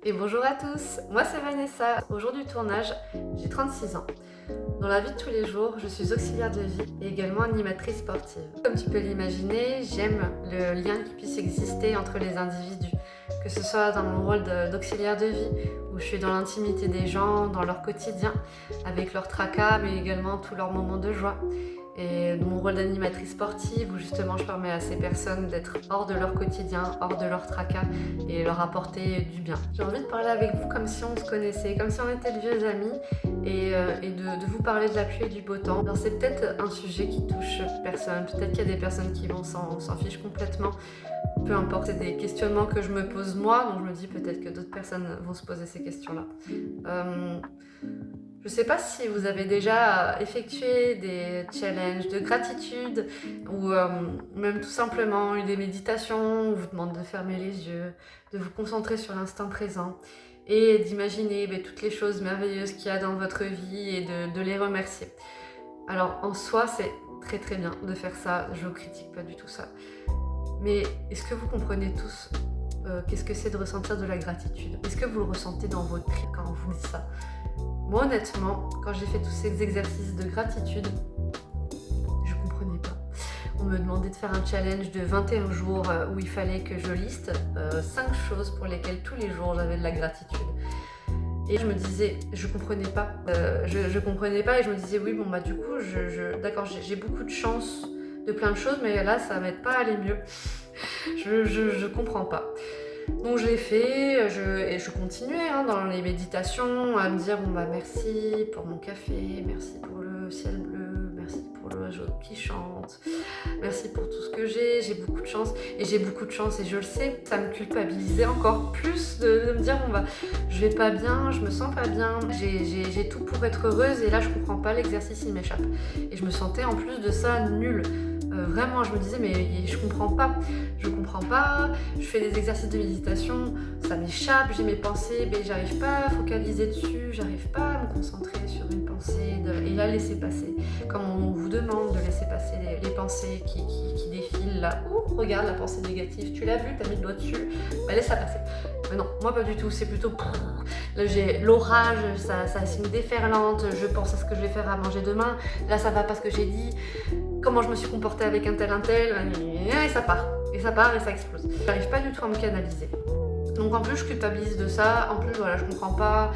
Et bonjour à tous, moi c'est Vanessa. Au jour du tournage, j'ai 36 ans. Dans la vie de tous les jours, je suis auxiliaire de vie et également animatrice sportive. Comme tu peux l'imaginer, j'aime le lien qui puisse exister entre les individus, que ce soit dans mon rôle d'auxiliaire de vie, où je suis dans l'intimité des gens, dans leur quotidien, avec leurs tracas, mais également tous leurs moments de joie. Et mon rôle d'animatrice sportive, où justement je permets à ces personnes d'être hors de leur quotidien, hors de leur tracas et leur apporter du bien. J'ai envie de parler avec vous comme si on se connaissait, comme si on était de vieux amis et de vous parler de la pluie et du beau temps. Alors c'est peut-être un sujet qui touche personne, peut-être qu'il y a des personnes qui vont s'en fichent complètement. Peu importe, c'est des questionnements que je me pose moi, donc je me dis peut-être que d'autres personnes vont se poser ces questions-là. Je ne sais pas si vous avez déjà effectué des challenges de gratitude ou même tout simplement eu des méditations où on vous demande de fermer les yeux, de vous concentrer sur l'instant présent et d'imaginer toutes les choses merveilleuses qu'il y a dans votre vie et de les remercier. Alors en soi, c'est très très bien de faire ça, je ne critique pas du tout ça. Mais est-ce que vous comprenez tous qu'est-ce que c'est de ressentir de la gratitude? Est-ce que vous le ressentez dans votre tripes quand on vous dit ça? Moi honnêtement, quand j'ai fait tous ces exercices de gratitude, je comprenais pas. On me demandait de faire un challenge de 21 jours où il fallait que je liste 5 choses pour lesquelles tous les jours j'avais de la gratitude. Et je me disais, je comprenais pas. Je comprenais pas et je me disais, oui, bon bah du coup, d'accord, j'ai beaucoup de chance de plein de choses, mais là, ça va pas aller mieux. Je comprends pas. Donc je l'ai fait, et je continuais dans les méditations à me dire bon bah merci pour mon café, merci pour le ciel bleu, merci pour l'oiseau qui chante, merci pour tout ce que j'ai beaucoup de chance et je le sais, ça me culpabilisait encore plus de me dire bon bah je vais pas bien, je me sens pas bien, j'ai tout pour être heureuse et là je comprends pas, l'exercice il m'échappe. Et je me sentais en plus de ça nulle. Vraiment, je me disais mais je comprends pas, je fais des exercices de méditation, ça m'échappe, j'ai mes pensées, mais j'arrive pas à focaliser dessus, j'arrive pas à me concentrer sur une pensée et la laisser passer, comme on vous demande de laisser passer les pensées qui défilent là. Oh, regarde la pensée négative, tu l'as vue, t'as mis le doigt dessus, bah laisse ça passer. Mais non, moi pas du tout, c'est plutôt là j'ai l'orage, ça c'est une déferlante, je pense à ce que je vais faire à manger demain, là ça va pas ce que j'ai dit, comment je me suis comportée avec un tel, et ça part, et ça explose. J'arrive pas du tout à me canaliser. Donc en plus je culpabilise de ça, en plus voilà, je comprends pas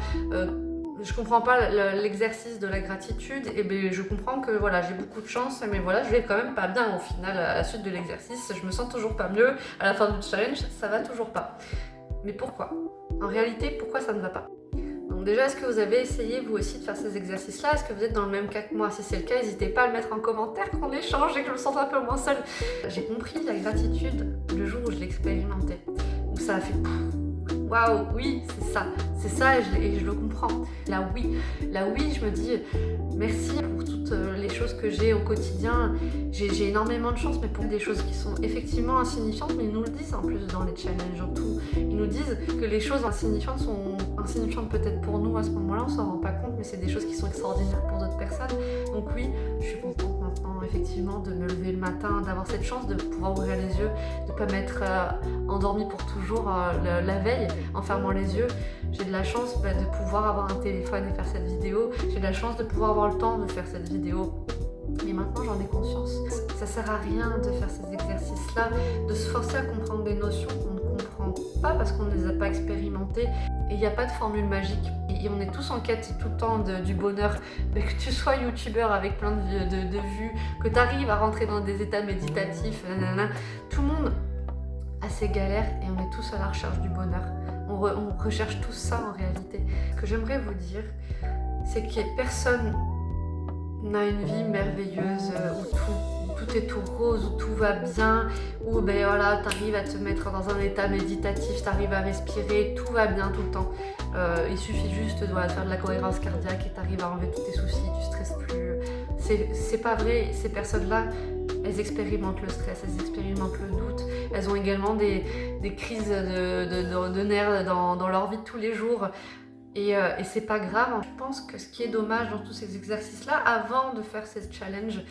l'exercice de la gratitude, et ben je comprends que voilà, j'ai beaucoup de chance, mais voilà, je vais quand même pas bien au final à la suite de l'exercice, je me sens toujours pas mieux, à la fin du challenge, ça va toujours pas. Mais pourquoi? En réalité, pourquoi ça ne va pas? Donc déjà, est-ce que vous avez essayé vous aussi de faire ces exercices-là? Est-ce que vous êtes dans le même cas que moi? Si c'est le cas, n'hésitez pas à le mettre en commentaire, qu'on échange et que je me sente un peu moins seule. J'ai compris la gratitude le jour où je l'expérimentais, où ça a fait waouh, oui, c'est ça et je le comprends. Là oui, je me dis merci pour toutes les choses que j'ai au quotidien. J'ai énormément de chance, mais pour des choses qui sont effectivement insignifiantes, mais ils nous le disent en plus dans les challenges en tout. Ils nous disent que les choses insignifiantes sont insignifiantes peut-être pour nous à ce moment-là, on s'en rend pas compte, mais c'est des choses qui sont extraordinaires pour d'autres personnes. Donc oui, je suis contente maintenant effectivement de me lever le matin, d'avoir cette chance de pouvoir ouvrir les yeux, de pas m'être endormie pour toujours la veille en fermant les yeux. J'ai de la chance de pouvoir avoir un téléphone et faire cette vidéo. J'ai de la chance de pouvoir avoir le temps de faire cette vidéo. Et maintenant j'en ai conscience. Ça sert à rien de faire ces exercices-là, de se forcer à comprendre des notions qu'on ne comprend pas parce qu'on ne les a pas expérimentées. Et il n'y a pas de formule magique. Et on est tous en quête tout le temps du bonheur. Mais que tu sois youtubeur avec plein de vues, que tu arrives à rentrer dans des états méditatifs, tout le monde a ses galères et on est tous à la recherche du bonheur. On recherche tous ça en réalité. Ce que j'aimerais vous dire, c'est que personne n'a une vie merveilleuse où tout est tout rose, où tout va bien, où voilà, t'arrives à te mettre dans un état méditatif, t'arrives à respirer, tout va bien tout le temps. Il suffit juste de faire de la cohérence cardiaque et t'arrives à enlever tous tes soucis, tu stresses plus. C'est pas vrai, ces personnes-là, elles expérimentent le stress, elles expérimentent le doute, elles ont également des crises de nerfs dans leur vie de tous les jours. Et c'est pas grave. Je pense que ce qui est dommage dans tous ces exercices-là, avant de faire ces challenges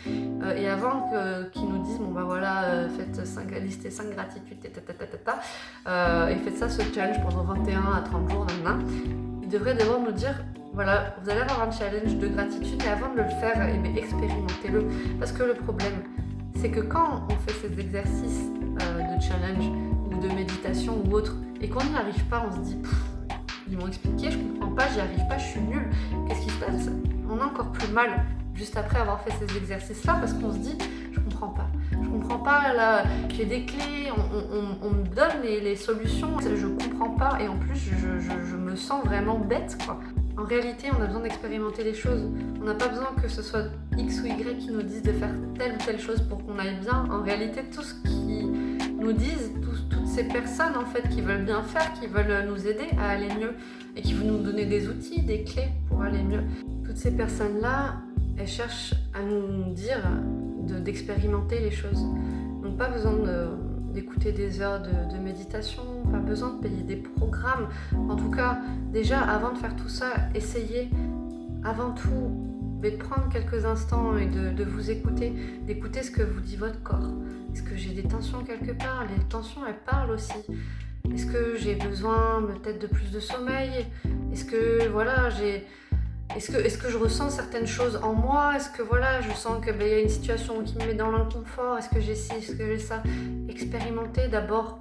et avant qu'ils nous disent bon bah voilà, faites lister 5 gratitudes, et faites ça, ce challenge pendant 21 à 30 jours, ils devraient d'abord nous dire voilà, vous allez avoir un challenge de gratitude, mais avant de le faire, expérimentez-le. Parce que le problème, c'est que quand on fait ces exercices de challenge ou de méditation ou autre, et qu'on n'y arrive pas, on se dit ils m'ont expliqué, je comprends pas, j'y arrive pas, je suis nulle. Qu'est-ce qui se passe? On a encore plus mal juste après avoir fait ces exercices-là parce qu'on se dit je comprends pas. Je comprends pas, là, j'ai des clés, on me donne les solutions, je comprends pas et en plus je me sens vraiment bête, quoi. En réalité, on a besoin d'expérimenter les choses. On n'a pas besoin que ce soit X ou Y qui nous disent de faire telle ou telle chose pour qu'on aille bien. En réalité, tout ce qui nous disent, toutes ces personnes en fait qui veulent bien faire, qui veulent nous aider à aller mieux et qui vont nous donner des outils, des clés pour aller mieux. Toutes ces personnes-là, elles cherchent à nous dire d'expérimenter les choses. Donc pas besoin d'écouter des heures de méditation, pas besoin de payer des programmes. En tout cas, déjà avant de faire tout ça, essayez avant tout de prendre quelques instants et de vous écouter, d'écouter ce que vous dit votre corps. Est-ce que j'ai des tensions quelque part? Les tensions, elles parlent aussi. Est-ce que j'ai besoin peut-être de plus de sommeil? Est-ce que voilà, est-ce que je ressens certaines choses en moi? Est-ce que voilà, je sens qu'il y a une situation qui me met dans l'inconfort? Est-ce que j'ai ci? Est-ce que j'ai ça? Expérimentez d'abord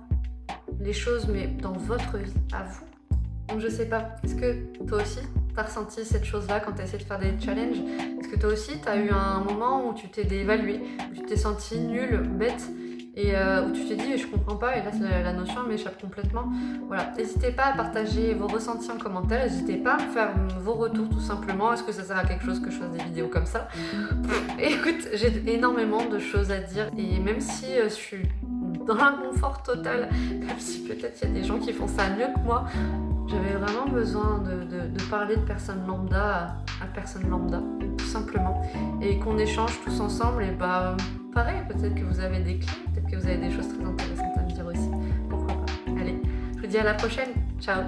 les choses, mais dans votre vie, à vous. Donc je sais pas, est-ce que toi aussi t'as ressenti cette chose-là quand t'as essayé de faire des challenges? Est-ce que toi aussi t'as eu un moment où tu t'es dévalué, où tu t'es senti nul, bête, et où tu t'es dit je comprends pas, et là la notion m'échappe complètement? Voilà, n'hésitez pas à partager vos ressentis en commentaire, n'hésitez pas à me faire vos retours tout simplement. Est-ce que ça sert à quelque chose que je fasse des vidéos comme ça? Écoute, j'ai énormément de choses à dire, et même si je suis dans l'inconfort total, même si peut-être il y a des gens qui font ça mieux que moi, j'avais vraiment besoin de parler de personnes lambda à personnes lambda, tout simplement, et qu'on échange tous ensemble. Et bah pareil, peut-être que vous avez des clés, peut-être que vous avez des choses très intéressantes à me dire aussi, pourquoi pas. Allez, je vous dis à la prochaine, ciao.